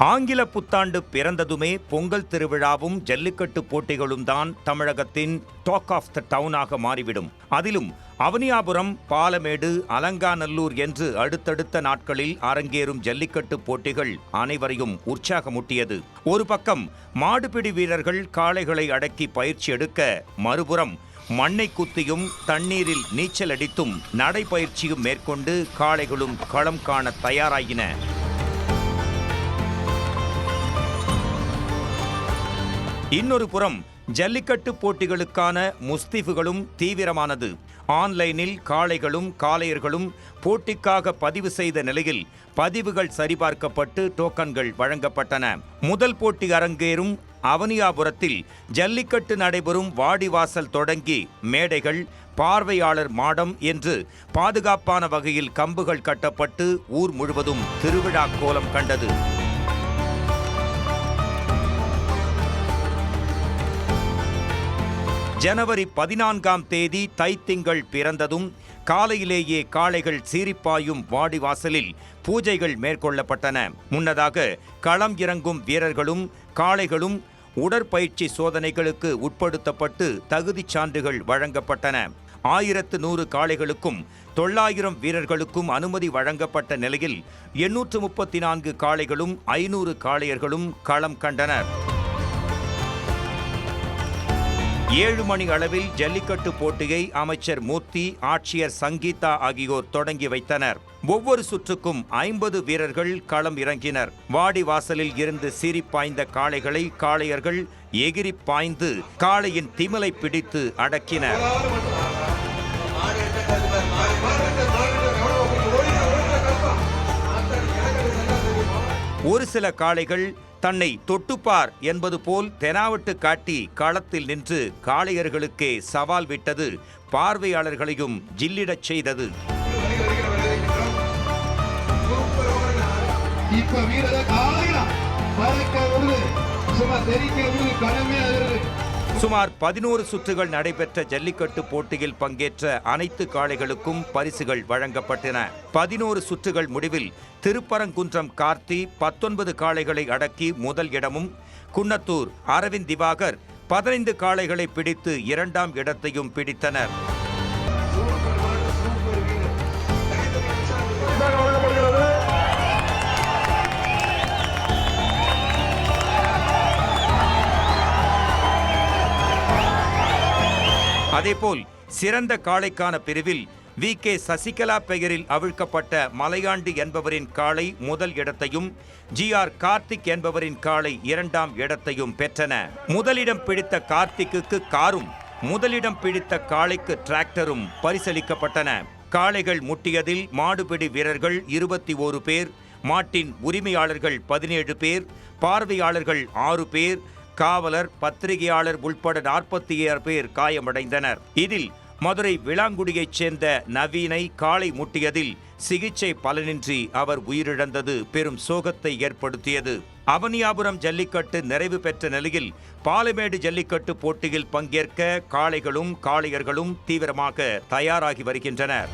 ஆங்கில புத்தாண்டு பிறந்ததுமே பொங்கல் திருவிழாவும் ஜல்லிக்கட்டு போட்டிகளும் தான் தமிழகத்தின் டாக் ஆஃப் த டவுனாக மாறிவிடும். அதிலும் அவனியாபுரம், பாலமேடு, அலங்காநல்லூர் என்று அடுத்தடுத்த நாட்களில் அரங்கேறும் ஜல்லிக்கட்டு போட்டிகள் அனைவரையும் உற்சாகமூட்டியது. ஒரு பக்கம் மாடுபிடி வீரர்கள் காளைகளை அடக்கி பயிற்சி எடுக்க, மறுபுறம் மண்ணை குத்தியும் தண்ணீரில் நீச்சல் அடித்தும் நடைபயிற்சியும் மேற்கொண்டு காளைகளும் களம் காண தயாராகின. இன்னொரு புறம் ஜல்லிக்கட்டு போட்டிகளுக்கான முஸ்தீஃபுகளும் தீவிரமானது. ஆன்லைனில் காளைகளும் காளையர்களும் போட்டிக்காக பதிவு செய்த நிலையில் பதிவுகள் சரிபார்க்கப்பட்டு டோக்கன்கள் வழங்கப்பட்டன. முதல் போட்டி அரங்கேறும் அவனியாபுரத்தில் ஜல்லிக்கட்டு நடைபெறும் வாடிவாசல் தொடங்கி மேடைகள், பார்வையாளர் மாடம் என்று பாதுகாப்பான வகையில் கம்புகள் கட்டப்பட்டு ஊர் முழுவதும் திருவிழா கோலம் கண்டது. ஜனவரி 14ஆம் தேதி தைத்திங்கள் பிறந்ததும் காலையிலேயே காளைகள் சீரிப்பாயும் வாடிவாசலில் பூஜைகள் மேற்கொள்ளப்பட்டன. முன்னதாக களம் இறங்கும் வீரர்களும் காளைகளும் உடற்பயிற்சி சோதனைகளுக்கு உட்படுத்தப்பட்டு தகுதிச் சான்றுகள் வழங்கப்பட்டன. 1100 காளைகளுக்கும் 900 வீரர்களுக்கும் அனுமதி வழங்கப்பட்ட நிலையில் 834 காளைகளும் 500 காளையர்களும் களம் கண்டனர். 7 மணி அளவில் ஜல்லிக்கட்டு போட்டியை அமைச்சர் மூர்த்தி, ஆட்சியர் சங்கீதா ஆகியோர் தொடங்கி வைத்தனர். ஒவ்வொரு சுற்றுக்கும் 50 வீரர்கள் களம் இறங்கினர். வாடி வாசலில் இருந்து சீறி பாய்ந்த காளைகளை காளையர்கள் எகிரி பாய்ந்து காளையின் திமிலை பிடித்து அடக்கினர். ஒரு சில காளைகள் தன்னை தொட்டுப்பார் என்பது போல் தெனாவட்டு காட்டி களத்தில் நின்று காளையர்களுக்கே சவால் விட்டது பார்வையாளர்களையும் ஜில்லிடச் செய்தது. சுமார் 11 சுற்றுகள் நடைபெற்ற ஜல்லிக்கட்டு போட்டியில் பங்கேற்ற அனைத்து காளைகளுக்கும் பரிசுகள் வழங்கப்பட்டன. 11 சுற்றுகள் முடிவில் திருப்பரங்குன்றம் கார்த்தி 19 காளைகளை அடக்கி முதல் இடமும், குன்னத்தூர் அரவிந்த் திவாகர் 15 காளைகளை பிடித்து 2ஆம் இடத்தையும் பிடித்தனர். அதேபோல் சிறந்த காளைக்கான பிரிவில் VK சசிகலா பெயரில் அவிழ்க்கப்பட்ட மலையாண்டி என்பவரின் காளை முதல் இடத்தையும், GR கார்த்திக் என்பவரின் காளை 2ஆம் இடத்தையும் பெற்றன. முதலிடம் பிடித்த கார்த்திக்கு காரும், முதலிடம் பிடித்த காளைக்கு டிராக்டரும் பரிசளிக்கப்பட்டன. காளைகள் முட்டியதில் மாடுபிடி வீரர்கள் 21 பேர், மாட்டின் உரிமையாளர்கள் 17 பேர், பார்வையாளர்கள் 6 பேர், காவலர், பத்திரிகையாளர் உள்பட 47 பேர் காயமடைந்தனர். இதில் மதுரை விளாங்குடியைச் சேர்ந்த நவீனை காளை முட்டியதில் சிகிச்சை பலனின்றி அவர் உயிரிழந்தது பெரும் சோகத்தை ஏற்படுத்தியது. அவனியாபுரம் ஜல்லிக்கட்டு நிறைவு பெற்ற நிலையில் பாலமேடு ஜல்லிக்கட்டு போட்டியில் பங்கேற்க காளைகளும் காளையர்களும் தீவிரமாக தயாராகி வருகின்றனர்.